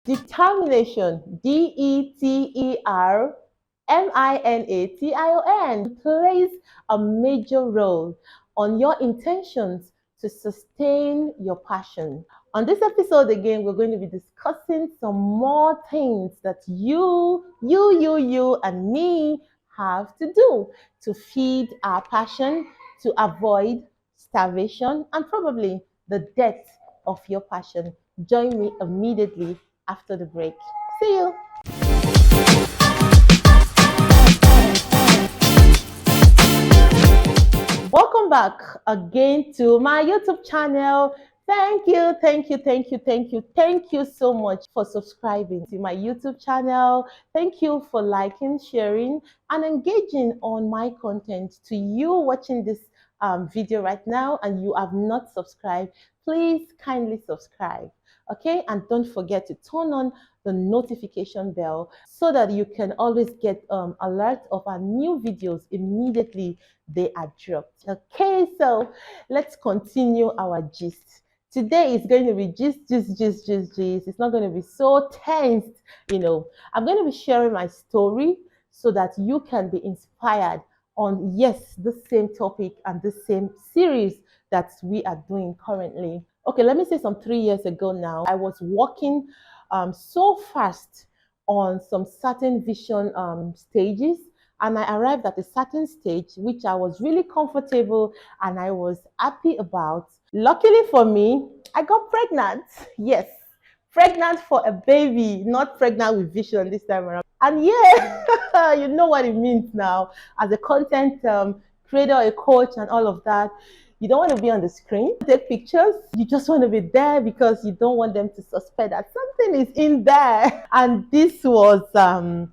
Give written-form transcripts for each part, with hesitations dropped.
Determination, Determination, plays a major role on your intentions to sustain your passion. On this episode, again, we're going to be discussing some more things that you, and me have to do to feed our passion, to avoid starvation, and probably the death of your passion. Join me immediately after the break. See you. Welcome back again to my YouTube channel. Thank you so much for subscribing to my YouTube channel. Thank you for liking, sharing, and engaging on my content. To you watching this video right now and you have not subscribed, please kindly subscribe. Okay, and don't forget to turn on the notification bell so that you can always get alert of our new videos immediately they are dropped. Okay, so let's continue our gist. Today is going to be gist. It's not going to be so tense, I'm going to be sharing my story so that you can be inspired on, yes, the same topic and the same series that we are doing currently. Okay, let me say some 3 years ago now, I was working so fast on some certain vision stages, and I arrived at a certain stage which I was really comfortable and I was happy about. Luckily for me, I got pregnant. Yes, pregnant for a baby, not pregnant with vision this time around. And yeah, you know what it means now as a content creator, a coach, and all of that. You don't want to be on the screen, take pictures. You just want to be there because you don't want them to suspect that something is in there. And this was a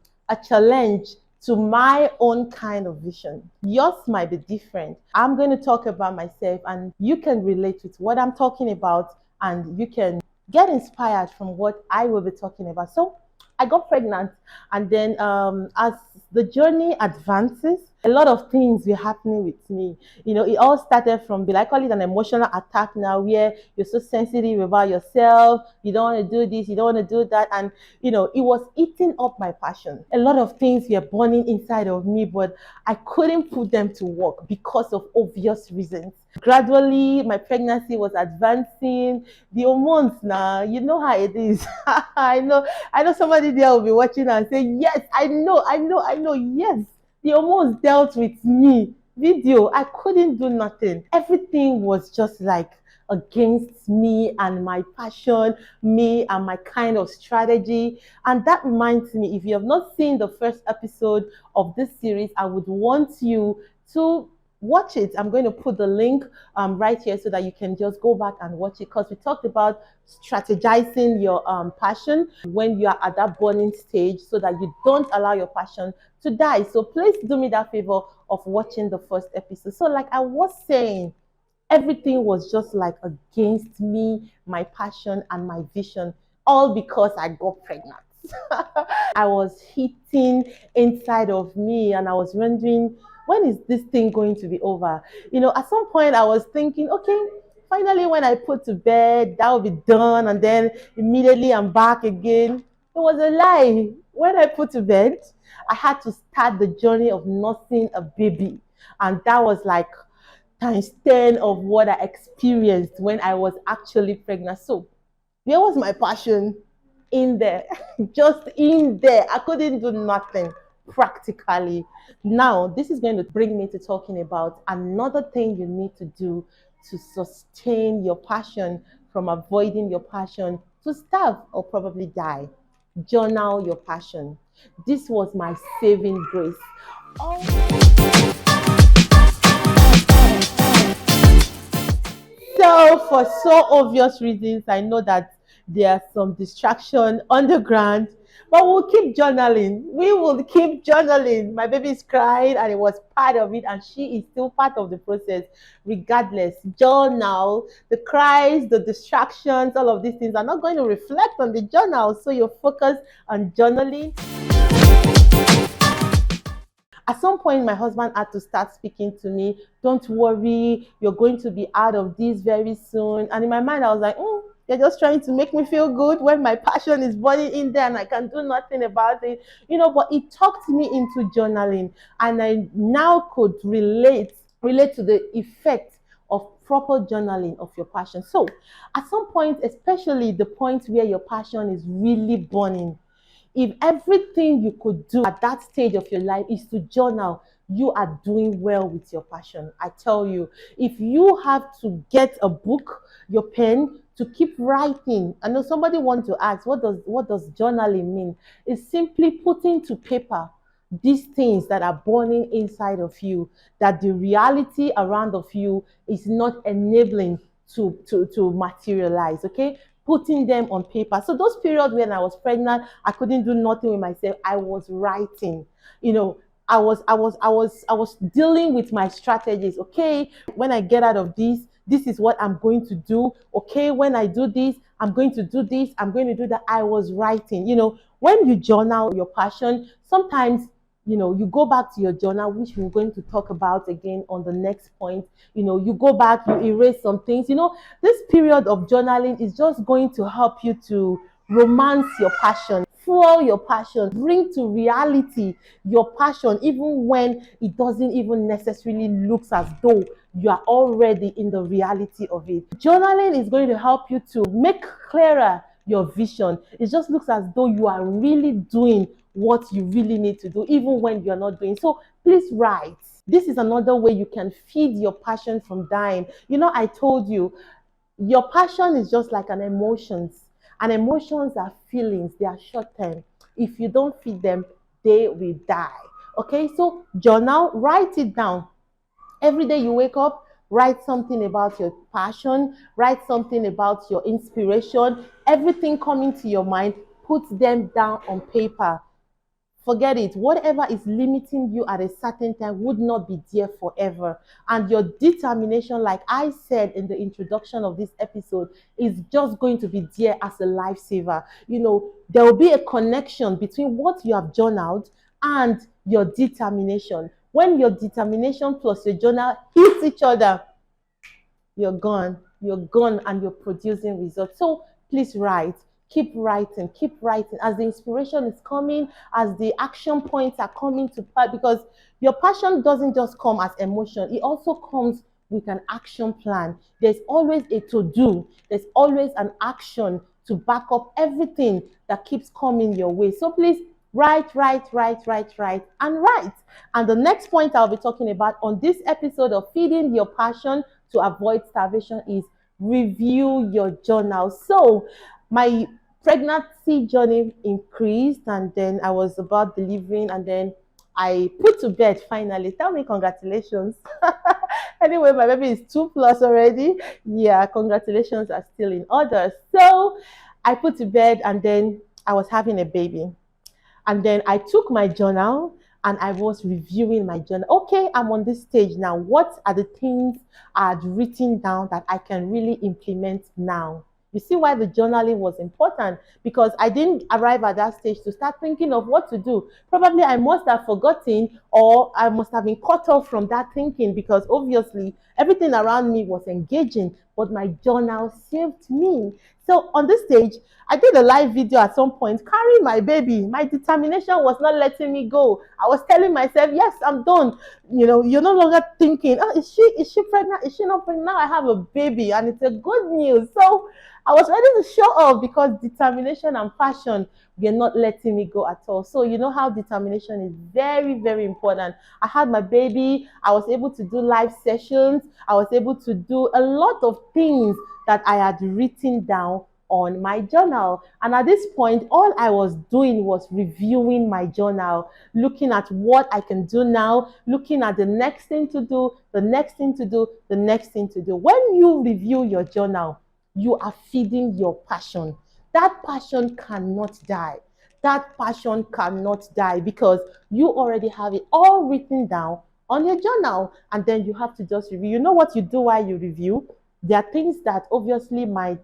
challenge to my own kind of vision. Yours might be different. I'm going to talk about myself and you can relate with what I'm talking about and you can get inspired from what I will be talking about. So I got pregnant, and then as the journey advances, a lot of things were happening with me. It all started from, I call it an emotional attack now, where you're so sensitive about yourself. You don't want to do this, you don't want to do that. And, it was eating up my passion. A lot of things were burning inside of me, but I couldn't put them to work because of obvious reasons. Gradually, my pregnancy was advancing. The hormones now, you know how it is. I know somebody there will be watching and say, yes, I know, yes. The hormones dealt with me. Video, I couldn't do nothing. Everything was just like against me and my passion, me and my kind of strategy. And that reminds me, if you have not seen the first episode of this series, I would want you to watch it. I'm going to put the link right here so that you can just go back and watch it, because we talked about strategizing your passion when you are at that burning stage so that you don't allow your passion to die. So please do me that favor of watching the first episode. So like I was saying, everything was just like against me, my passion and my vision, all because I got pregnant. I was hitting inside of me and I was wondering, when is this thing going to be over? At some point I was thinking, okay, finally when I put to bed, that will be done. And then immediately I'm back again. It was a lie. When I put to bed, I had to start the journey of nursing a baby. And that was like times 10 of what I experienced when I was actually pregnant. So where was my passion? In there, just in there. I couldn't do nothing practically. Now, this is going to bring me to talking about another thing you need to do to sustain your passion from avoiding your passion to starve or probably die. Journal your passion. This was my saving grace. So, for so obvious reasons, I know that there's some distraction on the ground, but we'll keep journaling. We will keep journaling. My baby is crying, and it was part of it, and she is still part of the process, regardless. Journal, the cries, the distractions, all of these things are not going to reflect on the journal. So, you're focused on journaling. At some point, my husband had to start speaking to me. Don't worry, you're going to be out of this very soon. And in my mind, I was like, You're just trying to make me feel good when my passion is burning in there and I can do nothing about it. But it talked me into journaling, and I now could relate to the effect of proper journaling of your passion. So, at some point, especially the point where your passion is really burning, if everything you could do at that stage of your life is to journal, you are doing well with your passion. I tell you, if you have to get a book, your pen, to keep writing. I know somebody wants to ask, what does journaling mean? It's simply putting to paper these things that are burning inside of you, that the reality around of you is not enabling to materialize. Okay, putting them on paper. So those periods when I was pregnant, I couldn't do nothing with myself. I was writing. You know, I was dealing with my strategies. Okay, when I get out of this is what I'm going to do. Okay, when I do this, I'm going to do this. I'm going to do that. I was writing. When you journal your passion, sometimes you go back to your journal, which we're going to talk about again on the next point. You go back, you erase some things. This period of journaling is just going to help you to romance your passion, fuel your passion, bring to reality your passion, even when it doesn't even necessarily looks as though you are already in the reality of it. Journaling is going to help you to make clearer your vision. It just looks as though you are really doing what you really need to do, even when you're not doing. So please write. This is another way you can feed your passion from dying. I told you, your passion is just like an emotions. And emotions are feelings, they are short term. If you don't feed them, they will die. Okay, so journal, write it down. Every day you wake up, write something about your passion, write something about your inspiration, everything coming to your mind, put them down on paper. Forget it. Whatever is limiting you at a certain time would not be there forever. And your determination, like I said in the introduction of this episode, is just going to be there as a lifesaver. There will be a connection between what you have journaled and your determination. When your determination plus your journal hit each other, you're gone and you're producing results. So please write, keep writing, keep writing as the inspiration is coming, as the action points are coming to part, because your passion doesn't just come as emotion, it also comes with an action plan. There's always a to do, there's always an action to back up everything that keeps coming your way. So please write, write, write, write, write, and write. And the next point I'll be talking about on this episode of Feeding Your Passion to Avoid Starvation is review your journal. So my pregnancy journey increased, and then I was about delivering, and then I put to bed finally. Tell me congratulations. Anyway, my baby is 2+ already. Yeah, congratulations are still in order. So I put to bed, and then I was having a baby. And then I took my journal and I was reviewing my journal. Okay, I'm on this stage now. What are the things I had written down that I can really implement now? You see why the journaling was important, because I didn't arrive at that stage to start thinking of what to do. Probably I must have forgotten, or I must have been cut off from that thinking, because obviously everything around me was engaging, but my journal saved me. So on this stage, I did a live video at some point carrying my baby. My determination was not letting me go. I was telling myself, yes, I'm done. You're no longer thinking, oh, is she pregnant? Is she not pregnant? Now I have a baby, and it's a good news. So I was ready to show off, because determination and passion were not letting me go at all. So you know how determination is very, very important. I had my baby. I was able to do live sessions. I was able to do a lot of things that I had written down on my journal. And at this point, all I was doing was reviewing my journal, looking at what I can do now, looking at the next thing to do, the next thing to do, the next thing to do. When you review your journal, you are feeding your passion. That passion cannot die. That passion cannot die, because you already have it all written down on your journal, and then you have to just review. You know what you do while you review? There are things that obviously might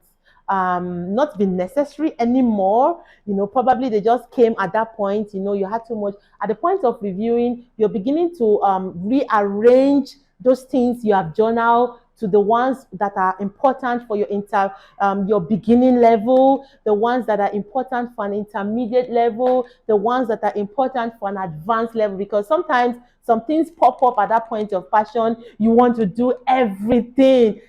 not be necessary anymore. Probably they just came at that point. You had too much. At the point of reviewing, you're beginning to rearrange those things you have journaled to the ones that are important for your beginning level, the ones that are important for an intermediate level, the ones that are important for an advanced level. Because sometimes some things pop up at that point of passion. You want to do everything,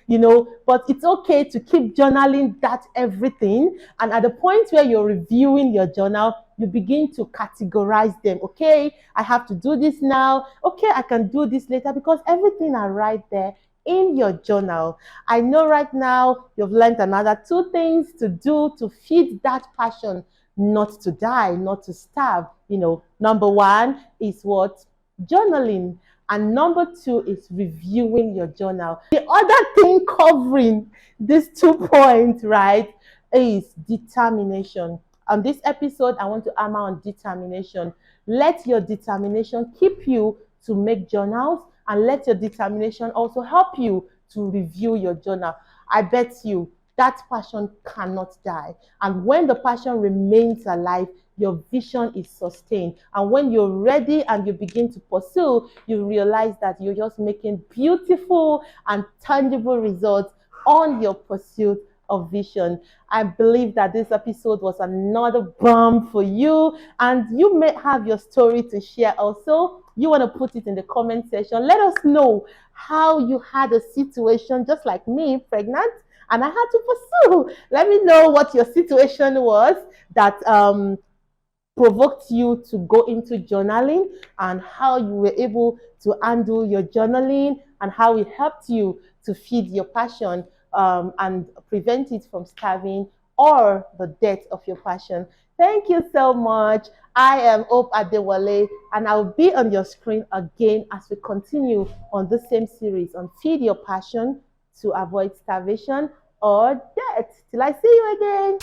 but it's okay to keep journaling that everything. And at the point where you're reviewing your journal, you begin to categorize them. Okay, I have to do this now. Okay, I can do this later, because everything are right there in your journal. I know right now you've learned another two things to do to feed that passion, not to die, not to starve. Number one is what? Journaling. And number two is reviewing your journal. The other thing covering these 2 points, right, is determination. On this episode, I want to hammer on determination. Let your determination keep you to make journals, and let your determination also help you to review your journal. I bet you that passion cannot die. And when the passion remains alive, your vision is sustained. And when you're ready and you begin to pursue, you realize that you're just making beautiful and tangible results on your pursuit of vision. I believe that this episode was another bomb for you, and you may have your story to share also. You want to put it in the comment section. Let us know how you had a situation just like me, pregnant, and I had to pursue. Let me know what your situation was that provoked you to go into journaling, and how you were able to handle your journaling, and how it helped you to feed your passion, and prevent it from starving or the death of your passion. Thank you so much. I am Hope Adewole, and I'll be on your screen again as we continue on the same series on Feed Your Passion to Avoid Starvation or Death. Till I see you again.